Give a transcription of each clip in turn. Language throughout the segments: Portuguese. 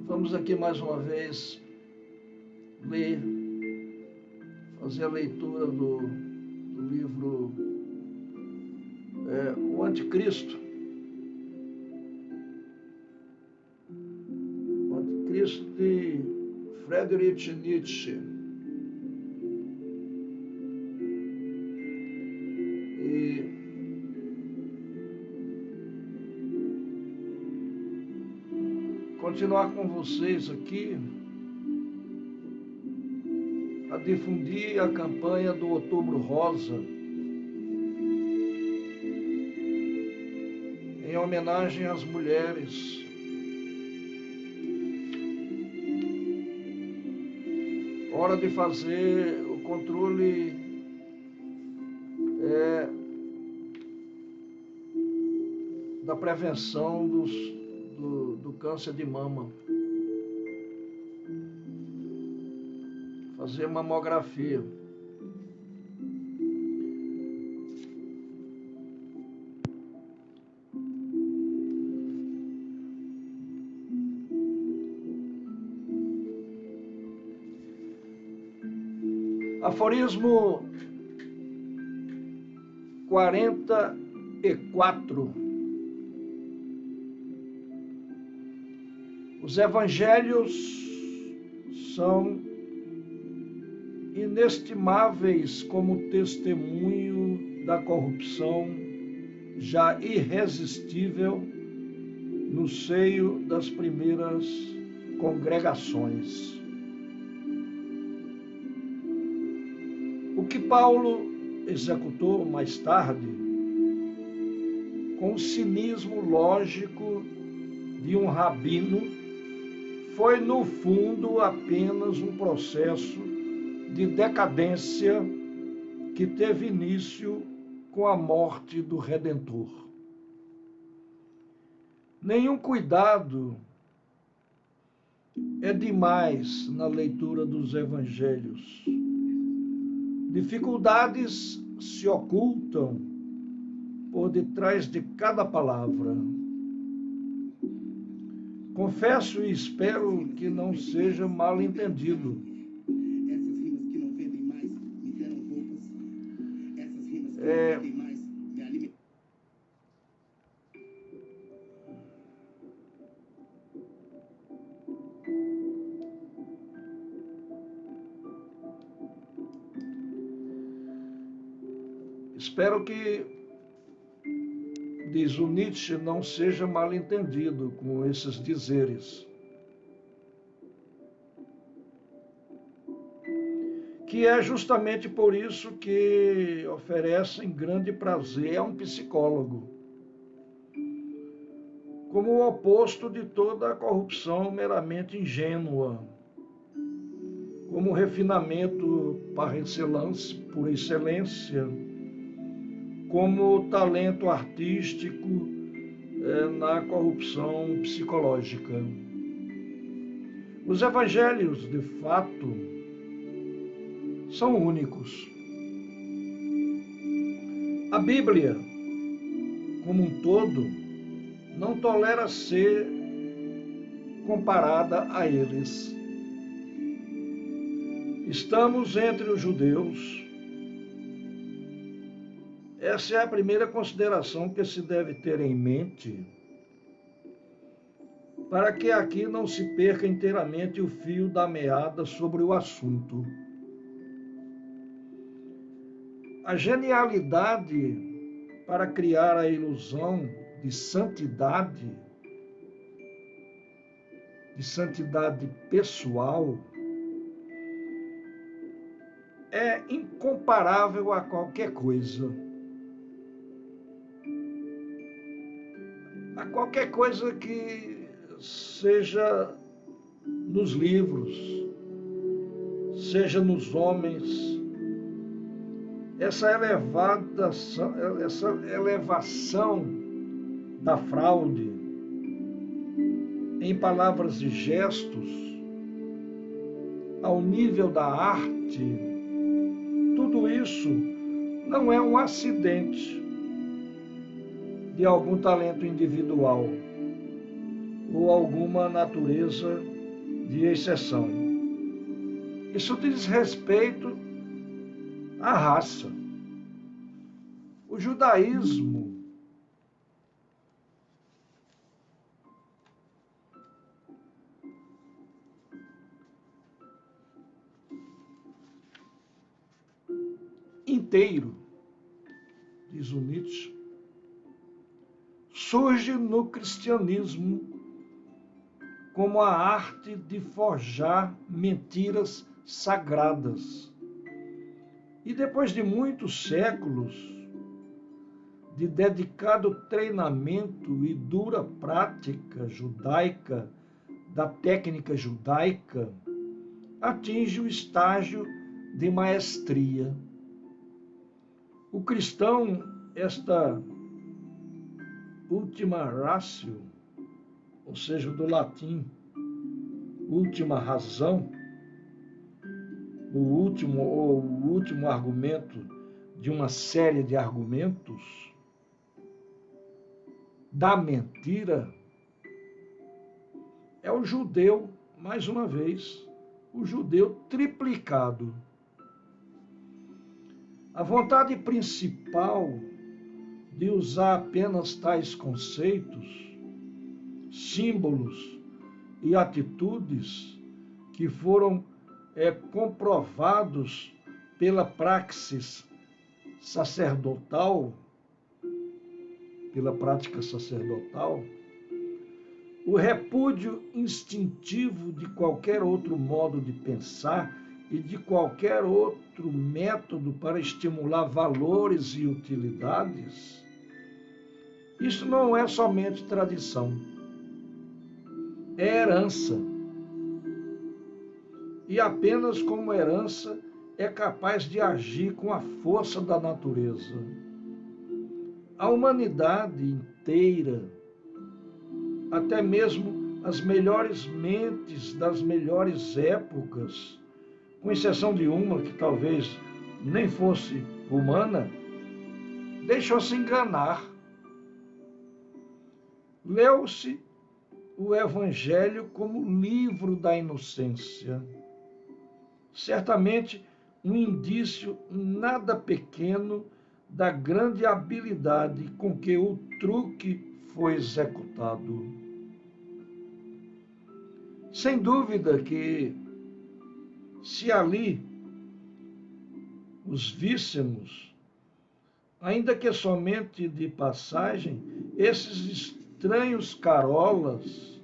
Vamos aqui mais uma vez ler, fazer a leitura do livro O Anticristo. O Anticristo de Friedrich Nietzsche. E continuar com vocês aqui a difundir a campanha do Outubro Rosa em homenagem às mulheres. Hora de fazer o controle da prevenção do câncer de mama. Fazer mamografia. Aforismo 44. Os evangelhos são inestimáveis como testemunho da corrupção já irresistível no seio das primeiras congregações. O que Paulo executou mais tarde, com o cinismo lógico de um rabino, foi no fundo apenas um processo de decadência que teve início com a morte do Redentor. Nenhum cuidado é demais na leitura dos evangelhos. Dificuldades se ocultam por detrás de cada palavra. Confesso e espero que não seja mal entendido. Essas rimas que não vendem mais me deram roupas. Essas rimas que não vendem mais me alimentam. Espero que, diz o Nietzsche, não seja mal entendido com esses dizeres. Que é justamente por isso que oferecem grande prazer a um psicólogo, como o oposto de toda a corrupção meramente ingênua, como o refinamento por excelência, como o talento artístico na corrupção psicológica. Os evangelhos, de fato, são únicos. A Bíblia, como um todo, não tolera ser comparada a eles. Estamos entre os judeus. Essa é a primeira consideração que se deve ter em mente, para que aqui não se perca inteiramente o fio da meada sobre o assunto. A genialidade para criar a ilusão de santidade pessoal, é incomparável a qualquer coisa. A qualquer coisa que seja nos livros, seja nos homens. Essa elevação da fraude em palavras e gestos ao nível da arte, tudo isso não é um acidente de algum talento individual ou alguma natureza de exceção. Isso diz respeito à raça. O judaísmo inteiro, diz o Nietzsche, surge no cristianismo como a arte de forjar mentiras sagradas. E depois de muitos séculos de dedicado treinamento e dura prática judaica, da técnica judaica, atinge o estágio de maestria. O cristão, esta última ratio, ou seja, do latim, última razão, o último argumento de uma série de argumentos da mentira, é o judeu, mais uma vez, o judeu triplicado. A vontade principal de usar apenas tais conceitos, símbolos e atitudes que foram comprovados pela praxis sacerdotal, pela prática sacerdotal, o repúdio instintivo de qualquer outro modo de pensar e de qualquer outro método para estimular valores e utilidades, isso não é somente tradição, é herança. E apenas como herança é capaz de agir com a força da natureza. A humanidade inteira, até mesmo as melhores mentes das melhores épocas, com exceção de uma que talvez nem fosse humana, deixou-se enganar. Leu-se o Evangelho como livro da inocência. Certamente um indício nada pequeno da grande habilidade com que o truque foi executado. Sem dúvida que, se ali os víssemos, ainda que somente de passagem, esses estranhos carolas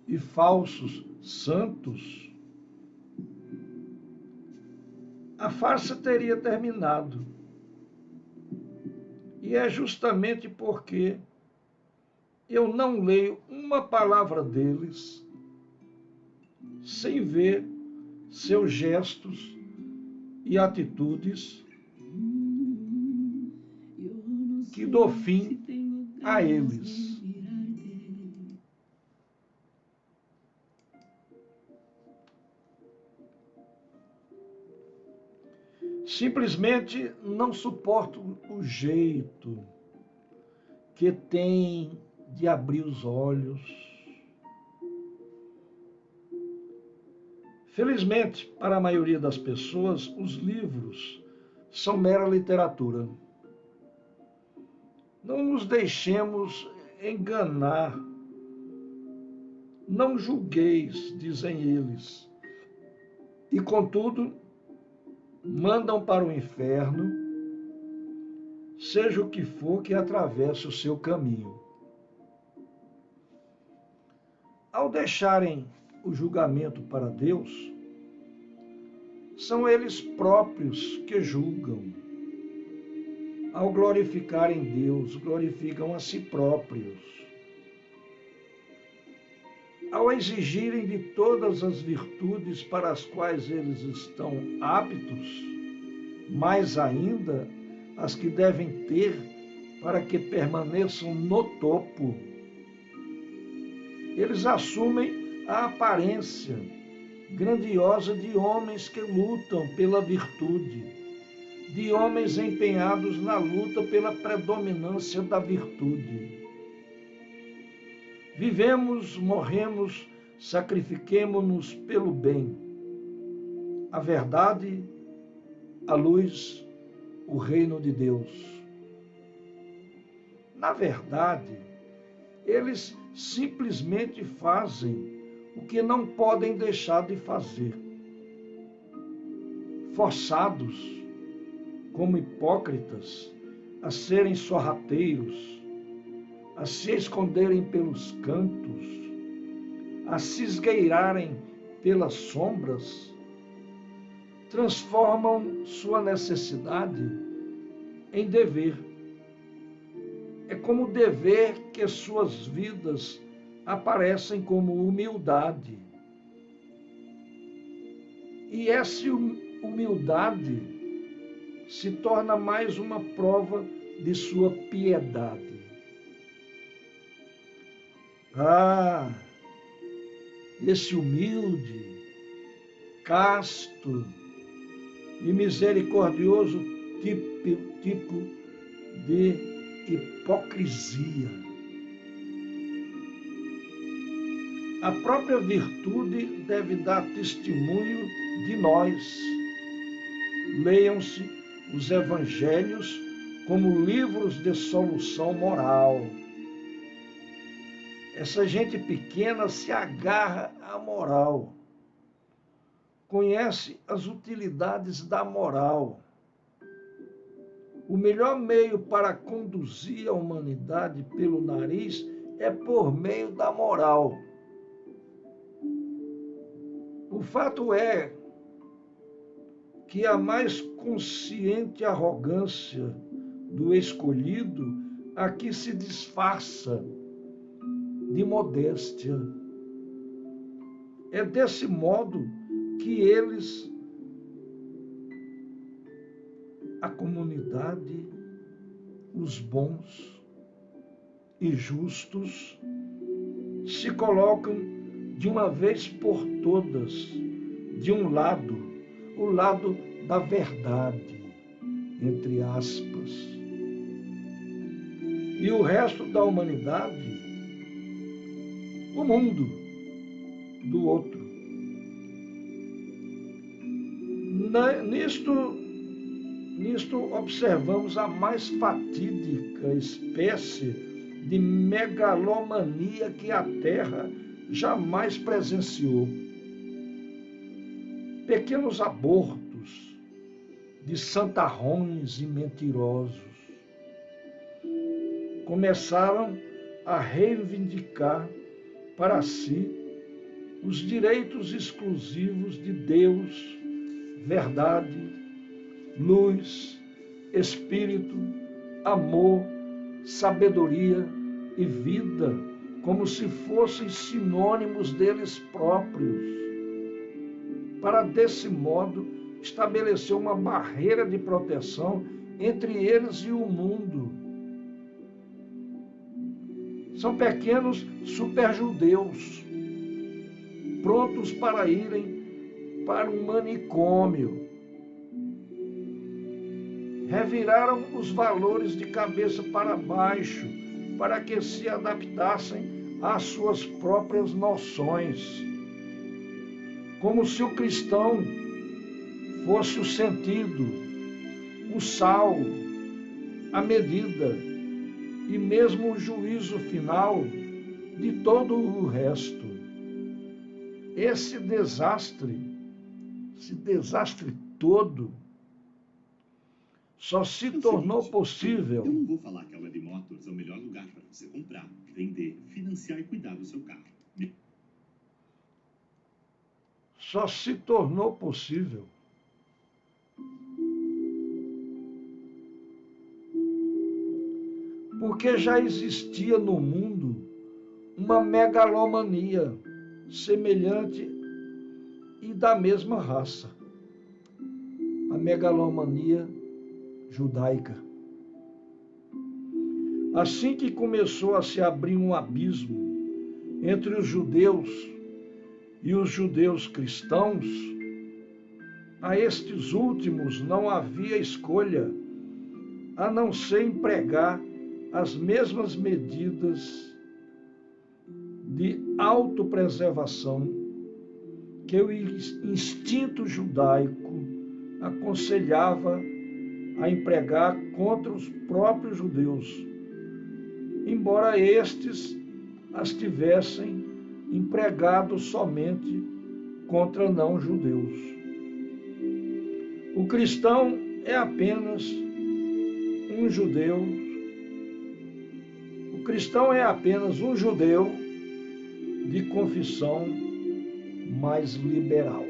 e falsos santos, a farsa teria terminado. E é justamente porque eu não leio uma palavra deles sem ver seus gestos e atitudes que dou fim a eles. Simplesmente não suporto o jeito que tem de abrir os olhos. Felizmente, para a maioria das pessoas, os livros são mera literatura. Não nos deixemos enganar. Não julgueis, dizem eles. E, contudo, mandam para o inferno, seja o que for que atravesse o seu caminho. Ao deixarem o julgamento para Deus, são eles próprios que julgam. Ao glorificarem Deus, glorificam a si próprios. Ao exigirem de todas as virtudes para as quais eles estão aptos, mais ainda as que devem ter para que permaneçam no topo, eles assumem a aparência grandiosa de homens que lutam pela virtude, de homens empenhados na luta pela predominância da virtude. Vivemos, morremos sacrifiquemo-nos pelo bem, a verdade, a luz, o reino de Deus. Na verdade, eles simplesmente fazem o que não podem deixar de fazer. Forçados, como hipócritas, a serem sorrateiros, a se esconderem pelos cantos, a se esgueirarem pelas sombras, transformam sua necessidade em dever. É como dever que suas vidas aparecem como humildade. E essa humildade se torna mais uma prova de sua piedade. Ah, esse humilde, casto e misericordioso tipo de hipocrisia. A própria virtude deve dar testemunho de nós. Leiam-se os evangelhos como livros de solução moral. Essa gente pequena se agarra à moral, conhece as utilidades da moral. O melhor meio para conduzir a humanidade pelo nariz é por meio da moral. O fato é que a mais consciente arrogância do escolhido aqui se disfarça de modéstia. É desse modo que eles, a comunidade, os bons e justos, se colocam de uma vez por todas de um lado, o lado da verdade, entre aspas. E o resto da humanidade, o mundo, do outro. Nisto observamos a mais fatídica espécie de megalomania que a Terra jamais presenciou. Pequenos abortos de santarrões e mentirosos começaram a reivindicar para si os direitos exclusivos de Deus, verdade, luz, espírito, amor, sabedoria e vida, como se fossem sinônimos deles próprios, para desse modo estabelecer uma barreira de proteção entre eles e o mundo. São pequenos superjudeus, prontos para irem para um manicômio. Reviraram os valores de cabeça para baixo, para que se adaptassem às suas próprias noções. Como se o cristão fosse o sentido, o sal, a medida e mesmo o juízo final de todo o resto. Esse desastre todo, só se tornou possível. Eu não vou falar que a Web Motors é o melhor lugar para você comprar, vender, financiar e cuidar do seu carro. Só se tornou possível porque já existia no mundo uma megalomania semelhante e da mesma raça, a megalomania judaica. Assim que começou a se abrir um abismo entre os judeus e os judeus cristãos, a estes últimos não havia escolha a não ser empregar as mesmas medidas de autopreservação que o instinto judaico aconselhava a empregar contra os próprios judeus, embora estes as tivessem empregado somente contra não-judeus. O cristão é apenas um judeu. O cristão é apenas um judeu de confissão mais liberal.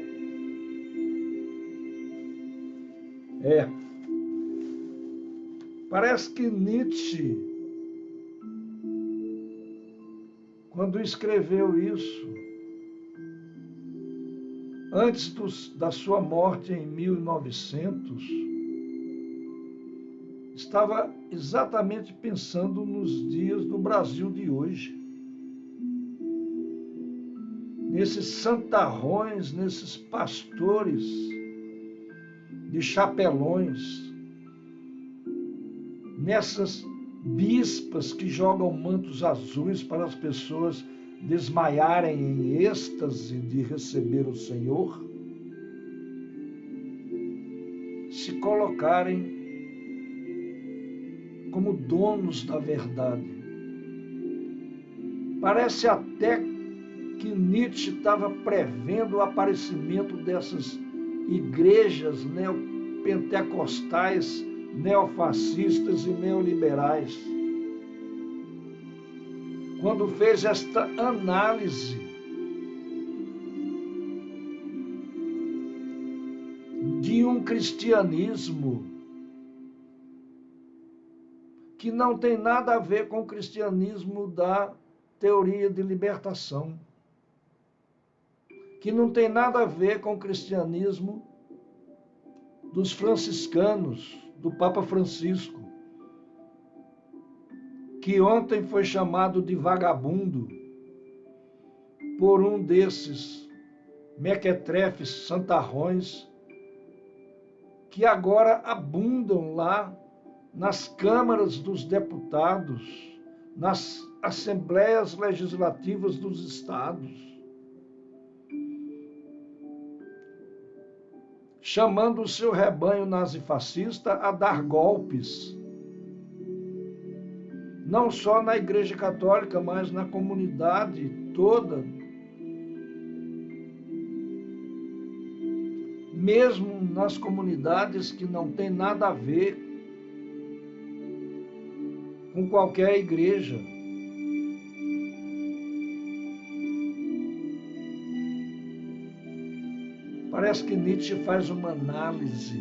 Parece que Nietzsche, quando escreveu isso, antes da sua morte em 1900, estava exatamente pensando nos dias do Brasil de hoje. Nesses santarrões, nesses pastores de chapelões, nessas bispas que jogam mantos azuis para as pessoas desmaiarem em êxtase de receber o Senhor, se colocarem como donos da verdade. Parece até que Nietzsche estava prevendo o aparecimento dessas igrejas neopentecostais, neofascistas e neoliberais, quando fez esta análise de um cristianismo que não tem nada a ver com o cristianismo da teoria de libertação, que não tem nada a ver com o cristianismo dos franciscanos, do Papa Francisco, que ontem foi chamado de vagabundo por um desses mequetrefes santarrões que agora abundam lá nas câmaras dos deputados, nas assembleias legislativas dos estados, chamando o seu rebanho nazifascista a dar golpes, não só na Igreja Católica, mas na comunidade toda, mesmo nas comunidades que não tem nada a ver com qualquer igreja. Parece que Nietzsche faz uma análise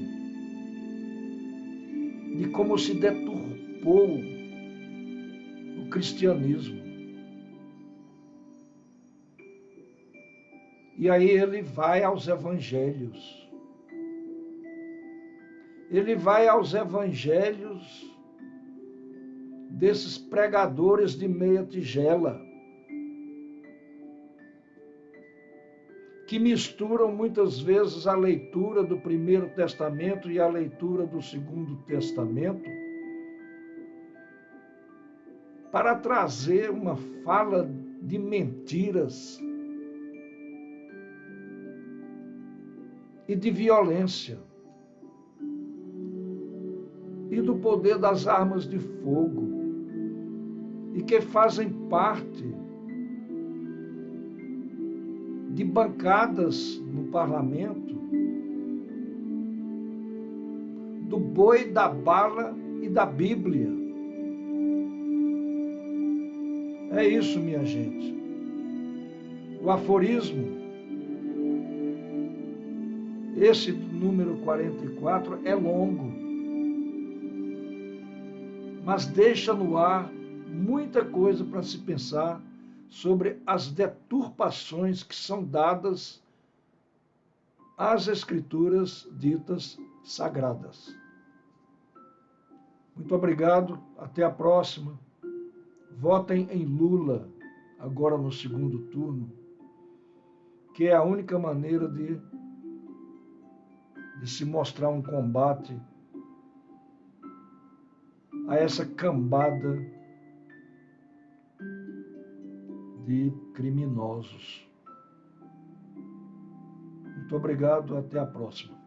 de como se deturpou o cristianismo. E aí ele vai aos evangelhos. Ele vai aos evangelhos desses pregadores de meia tigela, que misturam muitas vezes a leitura do Primeiro Testamento e a leitura do Segundo Testamento, para trazer uma fala de mentiras e de violência, e do poder das armas de fogo, e que fazem parte de bancadas no parlamento, do boi, da bala e da Bíblia. É isso, minha gente. O aforismo, esse número 44, é longo, mas deixa no ar muita coisa para se pensar sobre as deturpações que são dadas às escrituras ditas sagradas. Muito obrigado, até a próxima. Votem em Lula, agora no segundo turno, que é a única maneira de se mostrar um combate a essa cambada de criminosos. Muito obrigado, até a próxima.